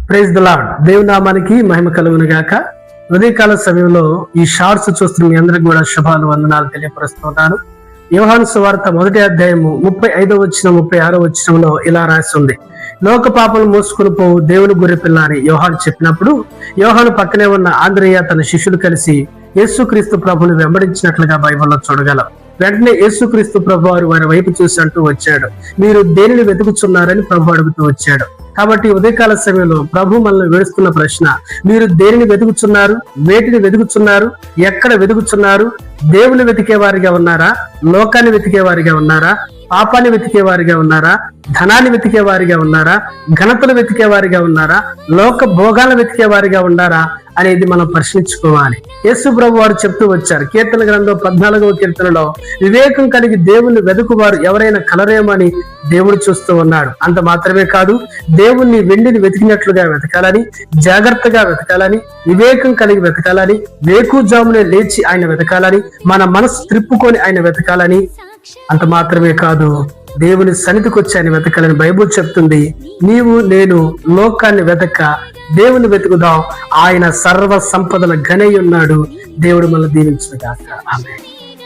Praise the lord. దేవుని నామానికి మహిమ కలుగును గాక. ఉదయకాల సమయంలో ఈ షార్ట్స్ చూస్తున్న మీ అందరికి కూడా శుభాలు వందనాలు తెలియపరుస్తున్నాను. యోహాను సువార్త 1వ అధ్యాయము 35వ వచనం 36వ వచనంలో ఇలా రాసి ఉంది, లోక పాపలు మోసుకుని పోవు దేవుని గొర్రె పిల్ల అని యోహాను చెప్పినప్పుడు యోహాను పక్కనే ఉన్న ఆంద్రేయ తన శిష్యులు కలిసి యేసుక్రీస్తు ప్రభుని వెంబడించినట్లుగా బైబిల్లో చూడగలం. వెంటనే యేసుక్రీస్తు ప్రభు వారి వైపు చూసి అంటూ వచ్చాడు, మీరు దేనిని వెతుకుతున్నారని ప్రభు అడుగుతూ వచ్చాడు. కాబట్టి ఉదయకాల సమయంలో ప్రభు మనల్ని వేడుస్తున్న ప్రశ్న, మీరు దేనిని వెతుకుతున్నారు, వేటిని వెతుకుతున్నారు, ఎక్కడ వెతుకుతున్నారు? దేవుని వెతికే వారిగా ఉన్నారా? లోకాన్ని వెతికే వారిగా ఉన్నారా? పాపాన్ని వెతికే వారిగా ఉన్నారా? ధనాన్ని వెతికే వారిగా ఉన్నారా? ఘనతలు వెతికే వారిగా ఉన్నారా? లోక భోగాలను వెతికే వారిగా ఉన్నారా అనేది మనం ప్రశ్నించుకోవాలి. యేసు ప్రభు వారు చెప్తూ వచ్చారు, కీర్తన గ్రంథం 14వ కీర్తనలో, వివేకం కలిగి దేవుణ్ణి వెతుకువారు ఎవరైనా కలరేమో అని దేవుడు చూస్తూ ఉన్నాడు. అంత మాత్రమే కాదు, దేవుణ్ణి వెండిని వెతికినట్లుగా వెతకాలని, జాగ్రత్తగా వెతకాలని, వివేకం కలిగి వెతకాలని, వేకుజామునే లేచి ఆయన వెతకాలని, మన మనసు త్రిప్పుకొని ఆయన వెతకాలని. అంత మాత్రమే కాదు, దేవుని సన్నిధికి వచ్చి ఆయన వెతకాలని బైబుల్ చెప్తుంది. నీవు నేను లోకాన్ని వెతక దేవుని వెతుకుదాం, ఆయన సర్వ సంపదల గనై ఉన్నాడు. దేవుడు మనల్ని దీవించుగాక. ఆమేన్.